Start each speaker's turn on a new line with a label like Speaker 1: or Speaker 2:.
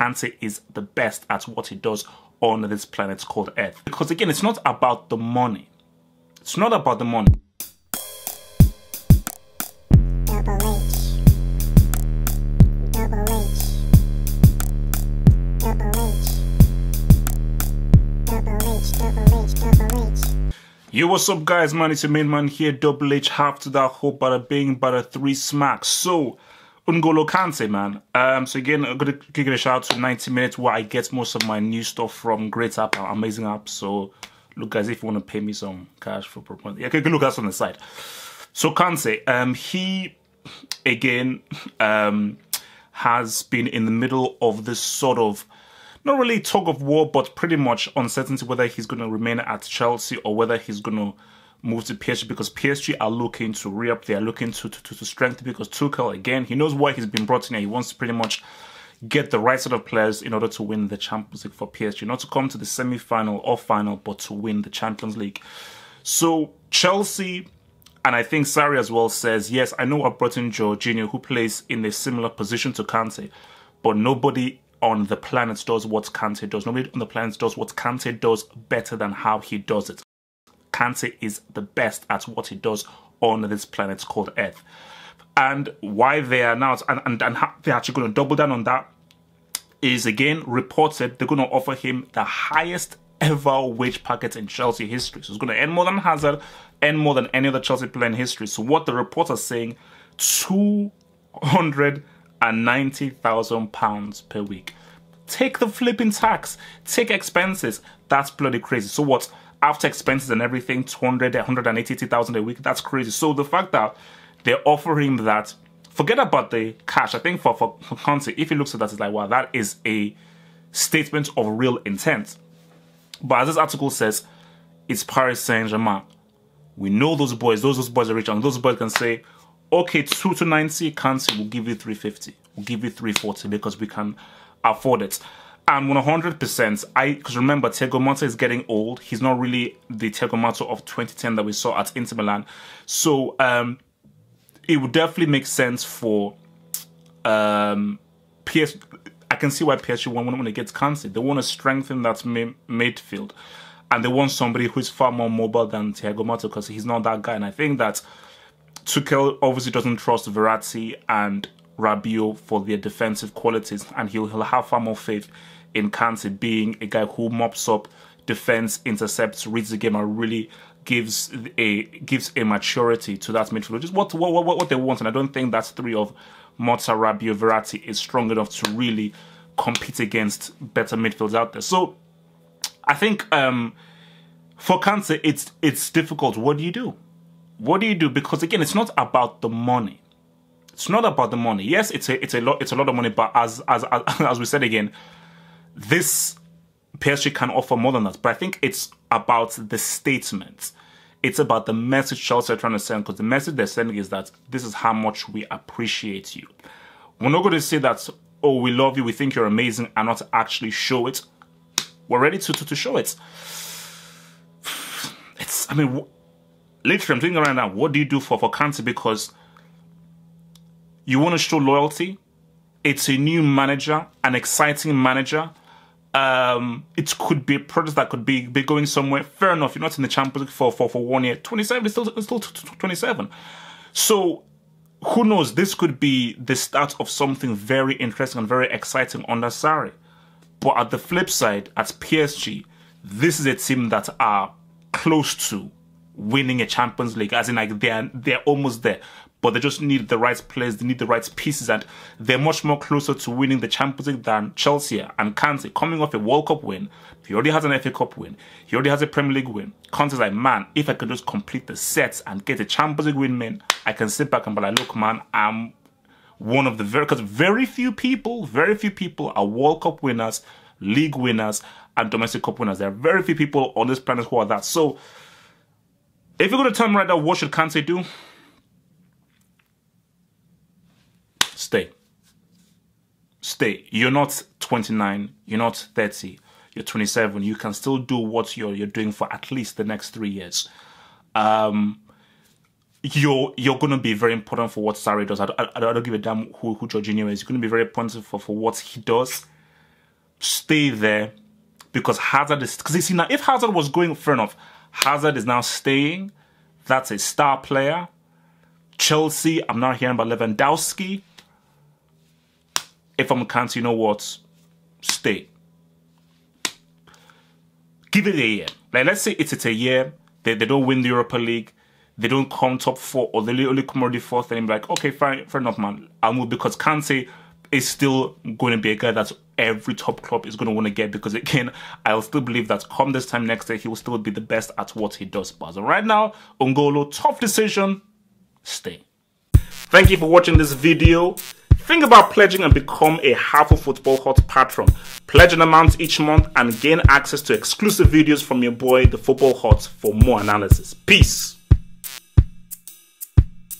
Speaker 1: Kante is the best at what he does on this planet called Earth. Because again, it's not about the money. It's not about the money. Yo, what's up guys, man, it's your main man here, Double H, half to that whole bada bing, bada three smacks. So, N'Golo Kante, man. So again, I'm gonna give it a shout out to 90 Minutes where I get most of my new stuff from. Great app, amazing app. So, look guys, if you want to pay me some cash for promoting, yeah, okay, look, that's on the side. So Kante, he, again, has been in the middle of this sort of, not really tug of war, but pretty much uncertainty whether he's going to remain at Chelsea or whether he's going to move to PSG, because PSG are looking to re-up, they are looking to strengthen, because Tuchel, again, he knows why he's been brought in here. He wants to pretty much get the right sort of players in order to win the Champions League for PSG. Not to come to the semi-final or final, but to win the Champions League. So Chelsea, and I think Sarri as well, says, yes, I know I brought in Jorginho, who plays in a similar position to Kante, but nobody on the planet does what Kante does. Nobody on the planet does what Kante does better than how he does it. Kante is the best at what he does on this planet called Earth. And why they are now, and how they're actually going to double down on that, is again reported they're going to offer him the highest ever wage packet in Chelsea history. So it's going to earn more than Hazard, earn more than any other Chelsea player in history. So what the reports are saying, £290,000 per week. Take the flipping tax, take expenses. That's bloody crazy. So what? After expenses and everything, 180,000 a week. That's crazy. So the fact that they're offering that, forget about the cash. I think for Kante, if he looks at that, it's like, wow, that is a statement of real intent. But as this article says, it's Paris Saint-Germain. We know those boys are rich, and those boys can say, okay, 290, Kante will give you 350, we'll give you 340 because we can afford it. And 100%, because remember, Thiago Motta is getting old. He's not really the Thiago Motta of 2010 that we saw at Inter Milan. So it would definitely make sense for PSG. I can see why PSG want to get Kante. They want to strengthen that midfield. And they want somebody who is far more mobile than Thiago Motta, because he's not that guy. And I think that Tuchel obviously doesn't trust Verratti and Rabiot for their defensive qualities, and he'll have far more faith in Kante being a guy who mops up, defense, intercepts, reads the game, and really gives a maturity to that midfield, which is what they want. And I don't think that three of Motta, Rabiot, Verratti is strong enough to really compete against better midfields out there. So I think for Kante, it's difficult. What do you do? What do you do? Because again, it's not about the money. It's not about the money. Yes, it's a lot of money, but as we said again, this PSG can offer more than that. But I think it's about the statement. It's about the message Chelsea are trying to send, because the message they're sending is that this is how much we appreciate you. We're not going to say that, oh, we love you, we think you're amazing, and not actually show it. We're ready to show it. I mean, literally, I'm thinking right now, what do you do for Kante? Because you want to show loyalty. It's a new manager, an exciting manager. It could be a project that could be going somewhere. Fair enough, you're not in the Champions League for 1 year. 27, it's still 27. So, who knows? This could be the start of something very interesting and very exciting under Sarri. But at the flip side, at PSG, this is a team that are close to winning a Champions League, as in like they're almost there, but they just need the right players, they need the right pieces, and they're much more closer to winning the Champions League than Chelsea. And Kante, coming off a World Cup win, he already has an FA Cup win, he already has a Premier League win. Kante's like, man, if I can just complete the sets and get a Champions League win, man, I can sit back and be like, look, man, I'm one of the because very few people are World Cup winners, league winners, and domestic cup winners. There are very few people on this planet who are that. So if you're going to tell me right now, what should Kante do? Stay. Stay. You're not 29. You're not 30. You're 27. You can still do what you're doing for at least the next 3 years. You're going to be very important for what Sarri does. I don't give a damn who Jorginho is. You're going to be very important for what he does. stay there because Hazard is... Because you see now, if Hazard was going, fair enough. Hazard is now staying. That's a star player. Chelsea, I'm not hearing about Lewandowski. If I'm Kante, you know what? Stay. Give it a year. Like, let's say it's a year. They don't win the Europa League. They don't come top 4 or they only come already 4th. And I'm like, okay, fine, fair enough, man. I'll move because Kante is still going to be a guy that every top club is going to want to get because, again, I'll still believe that come this time next year, he will still be the best at what he does. But right now, N'Golo, tough decision, stay. Thank you for watching this video. Think about pledging and become a Half of Football Hot patron. Pledge an amount each month and gain access to exclusive videos from your boy, the Football Hot, for more analysis. Peace.